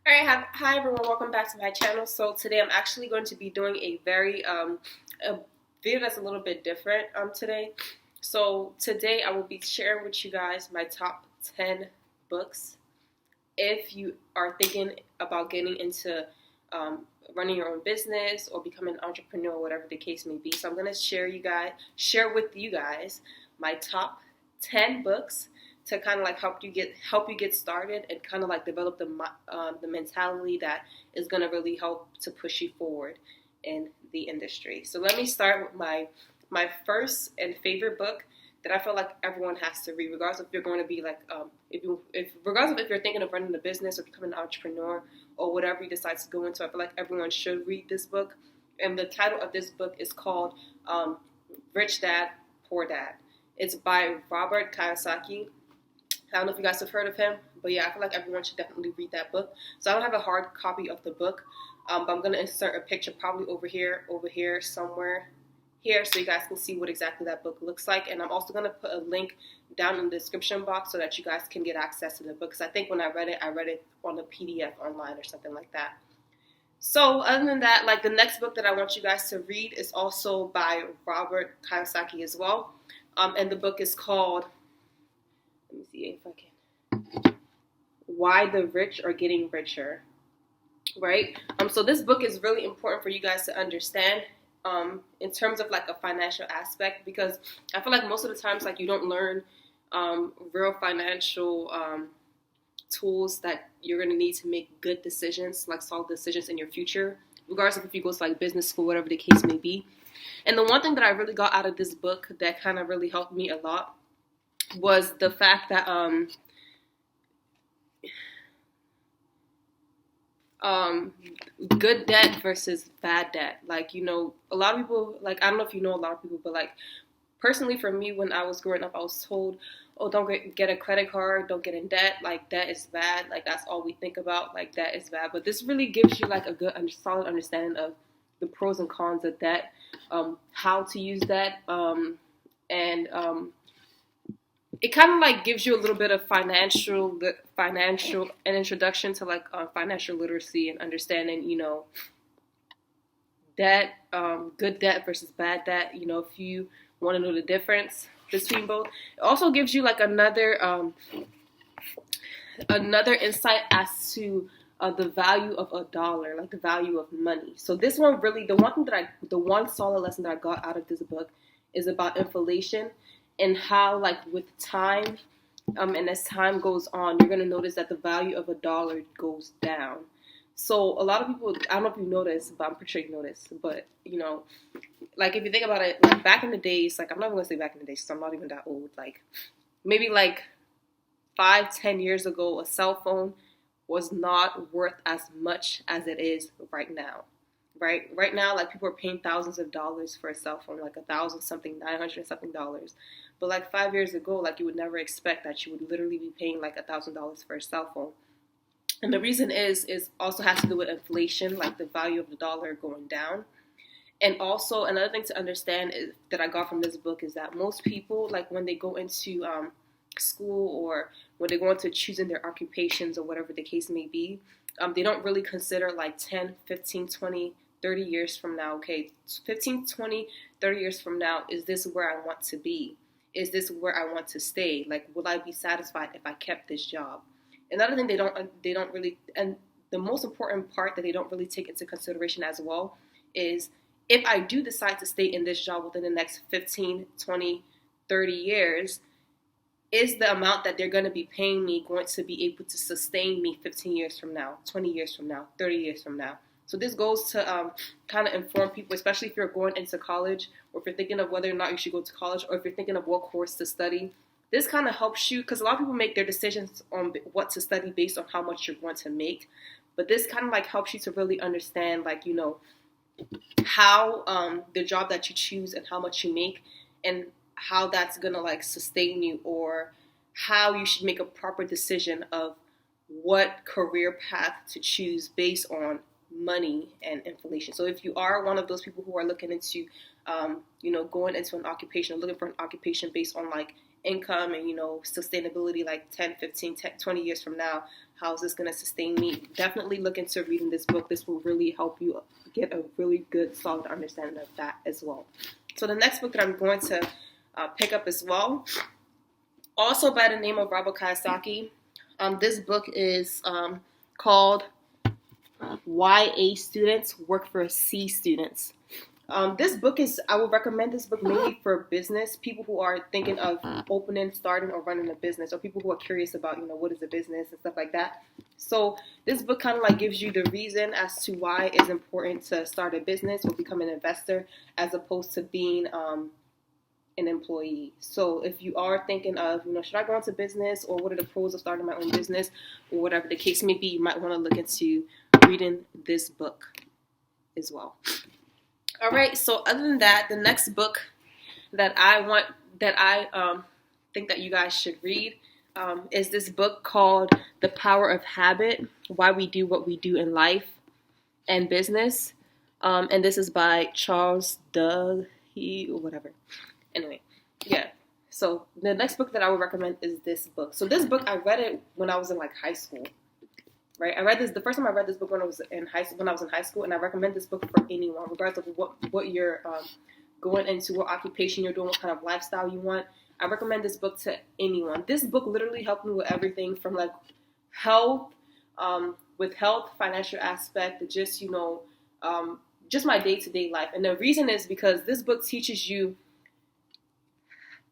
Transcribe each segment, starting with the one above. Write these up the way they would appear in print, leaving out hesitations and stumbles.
Alright, hi everyone, welcome back to my channel. So today I'm actually going to be doing a a video that's a little bit different today. So today I will be sharing with you guys my top 10 books if you are thinking about getting into running your own business or becoming an entrepreneur, whatever the case may be. So I'm going to share with you guys my top 10 books to kind of like help you get started and kind of like develop the mentality that is going to really help to push you forward in the industry. So let me start with my first and favorite book that I feel like everyone has to read, regardless if you're going to be like if regardless of if you're thinking of running a business or becoming an entrepreneur or whatever you decide to go into. I feel like everyone should read this book, and the title of this book is called Rich Dad Poor Dad. It's by Robert Kiyosaki. I don't know if you guys have heard of him, but yeah, I feel like everyone should definitely read that book. So I don't have a hard copy of the book, but I'm gonna insert a picture probably over here, somewhere here, so you guys can see what exactly that book looks like. And I'm also gonna put a link down in the description box so that you guys can get access to the book. Because I think when I read it on a PDF online or something like that. So other than that, like the next book that I want you guys to read is also by Robert Kiyosaki as well, and the book is called, let me see if I can, Why the Rich Are Getting Richer, right? So this book is really important for you guys to understand in terms of like a financial aspect, because I feel like most of the times like you don't learn real financial tools that you're going to need to make good decisions, like solid decisions in your future, regardless of if you go to like business school, whatever the case may be. And the one thing that I really got out of this book that kind of really helped me a lot was the fact that good debt versus bad debt. Like, you know, a lot of people, like, I don't know if you know a lot of people, but like, personally for me, when I was growing up, I was told, oh, don't get a credit card, don't get in debt, like, debt is bad, like, that's all we think about, like, debt is bad. But this really gives you, like, a good, solid understanding of the pros and cons of debt, how to use debt, and it kind of like gives you a little bit of financial an introduction to like financial literacy and understanding, you know, debt, good debt versus bad debt. You know, if you want to know the difference between both, it also gives you like another insight as to the value of a dollar, like the value of money. So this one really, the one solid lesson that I got out of this book is about inflation and how, like, with time, and as time goes on, you're gonna notice that the value of a dollar goes down. So a lot of people, I don't know if you noticed, but I'm pretty sure you noticed. But you know, like if you think about it, like back in the days, like I'm not even gonna say back in the days, because I'm not even that old. Like maybe like 5-10 years ago, a cell phone was not worth as much as it is right now. Right now, like people are paying thousands of dollars for a cell phone, like 1,000 something, 900 something dollars. But like 5 years ago, like you would never expect that you would literally be paying like $1,000 for a cell phone. And the reason is also has to do with inflation, like the value of the dollar going down. And also another thing to understand is that I got from this book is that most people, like when they go into school or when they go into choosing their occupations or whatever the case may be, they don't really consider like 10, 15, 20, 30 years from now, okay, 15, 20, 30 years from now, is this where I want to be? Is this where I want to stay? Like, will I be satisfied if I kept this job? Another thing they don't really, and the most important part that they don't really take into consideration as well is if I do decide to stay in this job within the next 15, 20, 30 years, is the amount that they're going to be paying me going to be able to sustain me 15 years from now, 20 years from now, 30 years from now? So this goes to kind of inform people, especially if you're going into college or if you're thinking of whether or not you should go to college or if you're thinking of what course to study. This kind of helps you because a lot of people make their decisions on what to study based on how much you're going to make. But this kind of like helps you to really understand, like, you know, how the job that you choose and how much you make and how that's gonna like sustain you, or how you should make a proper decision of what career path to choose based on money and inflation. So if you are one of those people who are looking into you know, going into an occupation or looking for an occupation based on like income and, sustainability like 10, 15, 10, 20 years from now. How is this going to sustain me? Definitely look into reading this book. This will really help you get a really good, solid understanding of that as well. So the next book that I'm going to pick up as well, also by the name of Robert Kiyosaki. This book is called Why A Students Work for C Students. This book I would recommend this book mainly for business, people who are thinking of opening, starting, or running a business, or people who are curious about, what is a business and stuff like that. So this book kind of like gives you the reason as to why it's important to start a business or become an investor as opposed to being an employee. So if you are thinking of, should I go into business, or what are the pros of starting my own business, or whatever the case may be, you might want to look into reading this book as well. All right, so other than that, the next book that I think that you guys should read is this book called The Power of Habit, Why We Do What We Do in Life and Business. And this is by Charles Duhigg or whatever. Anyway, yeah. So the next book that I would recommend is this book. So this book, I read it when I was in high school. Right, the first time I read this book when I was in high school, and I recommend this book for anyone, regardless of what you're going into, what occupation you're doing, what kind of lifestyle you want. I recommend this book to anyone. This book literally helped me with everything from health, financial aspect, to just just my day-to-day life. And the reason is because this book teaches you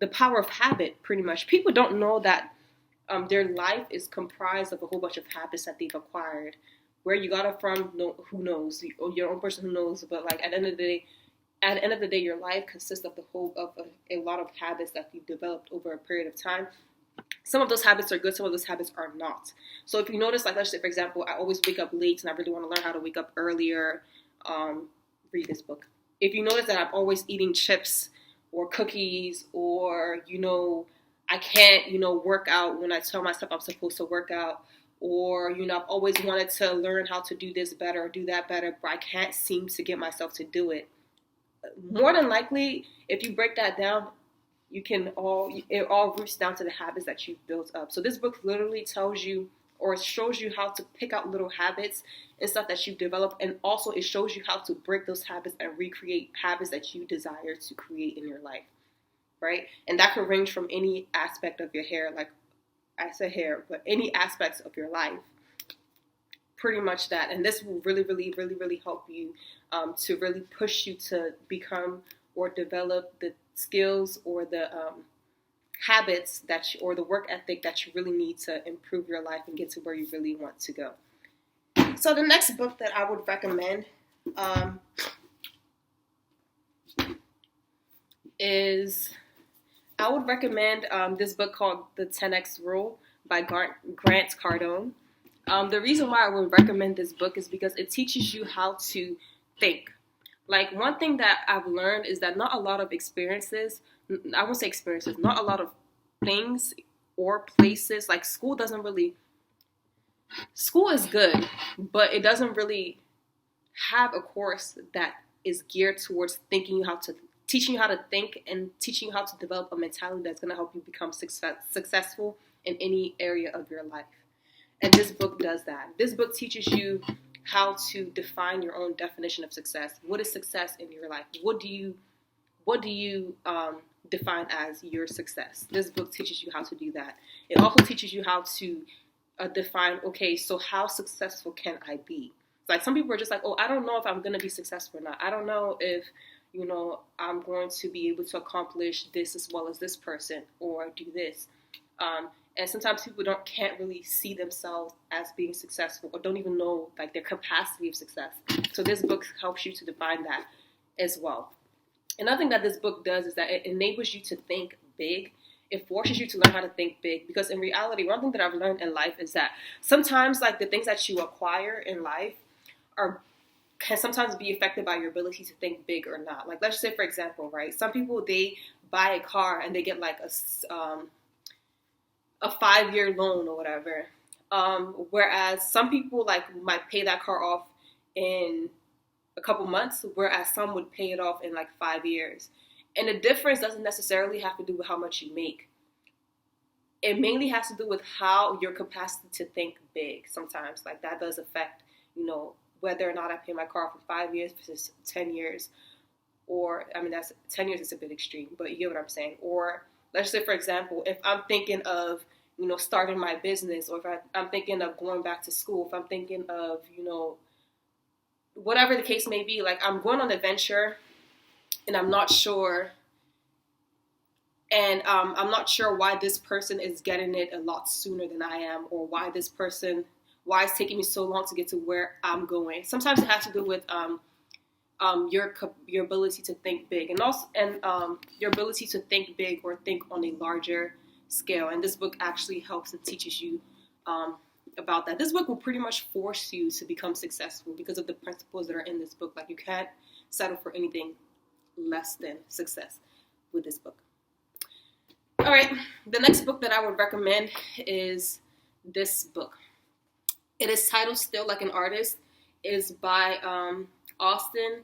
the power of habit. Pretty much, people don't know that. Their life is comprised of a whole bunch of habits that they've acquired. Where you got it from, who knows? Your own person who knows. But at the end of the day, your life consists of a lot of habits that you've developed over a period of time. Some of those habits are good. Some of those habits are not. So if you notice, let's say for example, I always wake up late, and I really want to learn how to wake up earlier. Read this book. If you notice that I'm always eating chips or cookies, or I can't, work out when I tell myself I'm supposed to work out, or, I've always wanted to learn how to do this better or do that better, but I can't seem to get myself to do it. More than likely, if you break that down, it all roots down to the habits that you've built up. So this book literally tells you, or shows you how to pick out little habits and stuff that you've developed, and also it shows you how to break those habits and recreate habits that you desire to create in your life. Right? And that could range from any aspect of your hair, like I said hair, but any aspects of your life. Pretty much that. And this will really, really, really, really help you to really push you to become or develop the skills or the habits or the work ethic that you really need to improve your life and get to where you really want to go. So the next book that I would recommend is... I would recommend this book called The 10X Rule by Grant Cardone. The reason why I would recommend this book is because it teaches you how to think. One thing that I've learned is that not a lot of experiences, I won't say experiences, not a lot of things or places, school is good, but it doesn't really have a course that is geared towards teaching you how to think and teaching you how to develop a mentality that's going to help you become successful in any area of your life. And this book does that. This book teaches you how to define your own definition of success. What is success in your life? What do you define as your success? This book teaches you how to do that. It also teaches you how to define, okay, so how successful can I be? Some people are just I don't know if I'm going to be successful or not. I don't know if I'm going to be able to accomplish this as well as this person or do this. And sometimes people can't really see themselves as being successful or don't even know their capacity of success. So this book helps you to define that as well. Another thing that this book does is that it enables you to think big. It forces you to learn how to think big, because in reality, one thing that I've learned in life is that sometimes the things that you acquire in life can sometimes be affected by your ability to think big or not. Let's say, for example, right? Some people, they buy a car and they get a 5-year loan or whatever. Whereas some people might pay that car off in a couple months, whereas some would pay it off in 5 years. And the difference doesn't necessarily have to do with how much you make. it mainly has to do with how your capacity to think big sometimes. Like that does affect, whether or not I pay my car for 5 years versus 10 years. Or, I mean, that's 10 years is a bit extreme, but you get what I'm saying. Or let's say, for example, if I'm thinking of, starting my business, or if I'm thinking of going back to school, if I'm thinking of, whatever the case may be, like I'm going on an adventure and I'm not sure. And I'm not sure why this person is getting it a lot sooner than I am, or why it's taking me so long to get to where I'm going. Sometimes it has to do with your ability to think big, and also your ability to think big or think on a larger scale. And this book actually helps and teaches you about that. This book will pretty much force you to become successful because of the principles that are in this book. Like you can't settle for anything less than success with this book. All right, the next book that I would recommend is this book. It is titled Still Like an Artist. It is by Austin.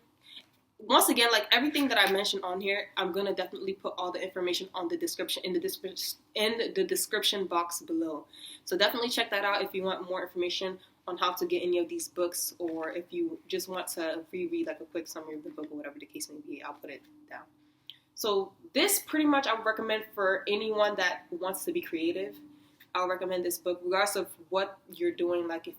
Once again, like everything that I mentioned on here, I'm gonna definitely put all the information on the description in the description box below. So definitely check that out if you want more information on how to get any of these books, or if you just want to reread like a quick summary of the book or whatever the case may be. I'll put it down. So this pretty much I would recommend for anyone that wants to be creative. I would recommend this book regardless of what you're doing. Like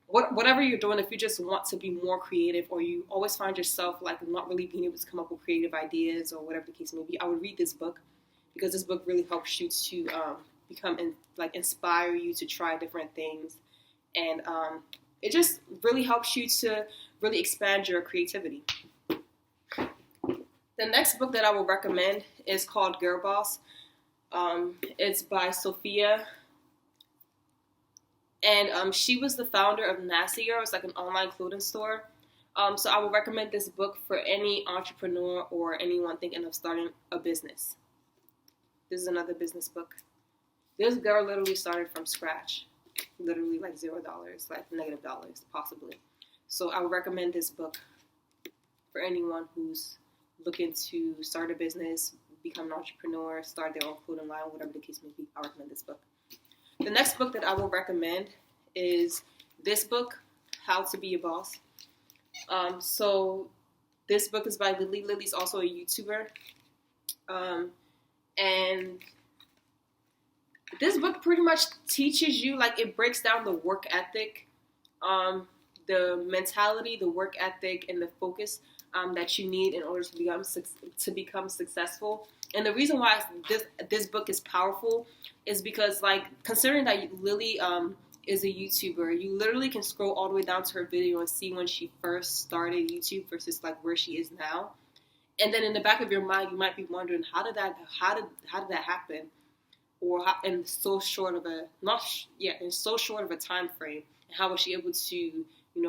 whatever you're doing, if you just want to be more creative, or you always find yourself like not really being able to come up with creative ideas or whatever the case may be, I would read this book, because this book really helps you to inspire you to try different things. And it just really helps you to really expand your creativity. The next book that I will recommend is called Girlboss. It's by Sophia. And she was the founder of Nasty Girl. It's like an online clothing store. So I would recommend this book for any entrepreneur or anyone thinking of starting a business. This is another business book. This girl literally started from scratch. Literally like $0, like negative dollars, possibly. So I would recommend this book for anyone who's looking to start a business, become an entrepreneur, start their own clothing line, whatever the case may be. I recommend this book. The next book that I will recommend is this book, How to Be a Boss. So this book is by Lilly. Lilly's also a YouTuber. And this book pretty much teaches you, like it breaks down the work ethic, the mentality, the work ethic, and the focus that you need in order to become successful. And the reason why this book is powerful is because, like, considering that Lilly is a YouTuber, you literally can scroll all the way down to her video and see when she first started YouTube versus like where she is now. And then in the back of your mind, you might be wondering, how did that happen? Or how, in so short of a time frame, and how was she able to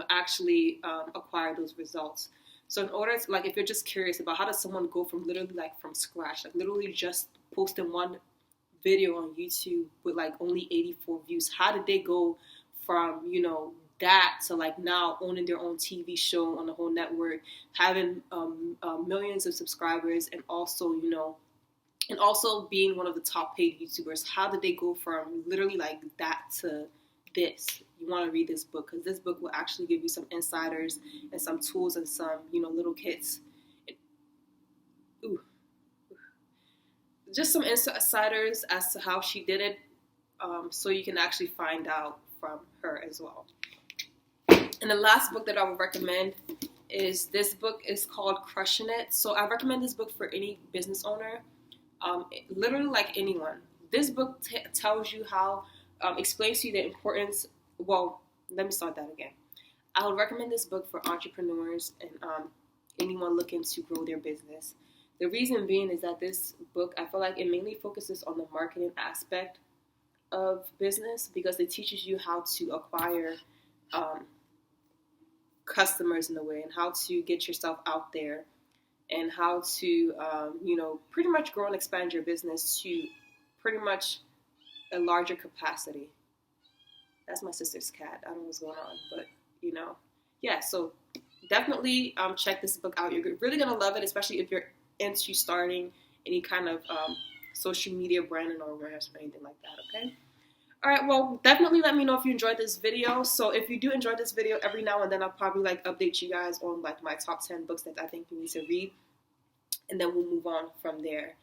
actually acquire those results? So in order to, like, if you're just curious about how does someone go from literally like from scratch, like literally just posting one video on YouTube with like only 84 views, how did they go from that to like now owning their own TV show on the whole network, having millions of subscribers, and also being one of the top paid YouTubers? How did they go from literally like that to this? You want to read this book, because this book will actually give you some insiders and some tools and some little kits. Just some insiders as to how she did it, so you can actually find out from her as well. And the last book that I would recommend is this book. Is called Crushing It. So I recommend this book for any business owner, literally like anyone. This book tells you how, explains to you the importance. Well, let me start that again. I would recommend this book for entrepreneurs and anyone looking to grow their business. The reason being is that this book, I feel like it mainly focuses on the marketing aspect of business, because it teaches you how to acquire customers in a way, and how to get yourself out there, and how to, pretty much grow and expand your business to pretty much a larger capacity. That's my sister's cat. I don't know what's going on, but yeah. So definitely check this book out. You're really gonna love it, especially if you're into starting any kind of social media branding or awareness or anything like that, okay? All right, well, definitely let me know if you enjoyed this video. So if you do enjoy this video, every now and then I'll probably like update you guys on like my top 10 books that I think you need to read, and then we'll move on from there.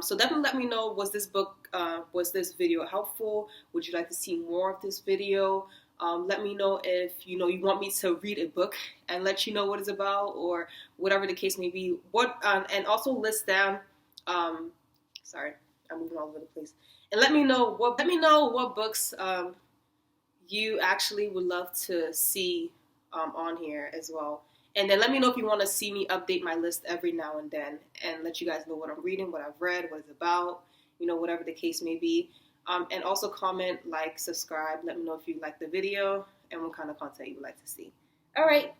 So definitely let me know, was this video helpful? Would you like to see more of this video? Let me know if you want me to read a book and let you know what it's about, or whatever the case may be. And also list down. Sorry, I'm moving all over the place. And let me know what books you actually would love to see on here as well. And then let me know if you want to see me update my list every now and then and let you guys know what I'm reading, what I've read, what it's about, whatever the case may be. And also comment, like, subscribe. Let me know if you like the video and what kind of content you would like to see. All right.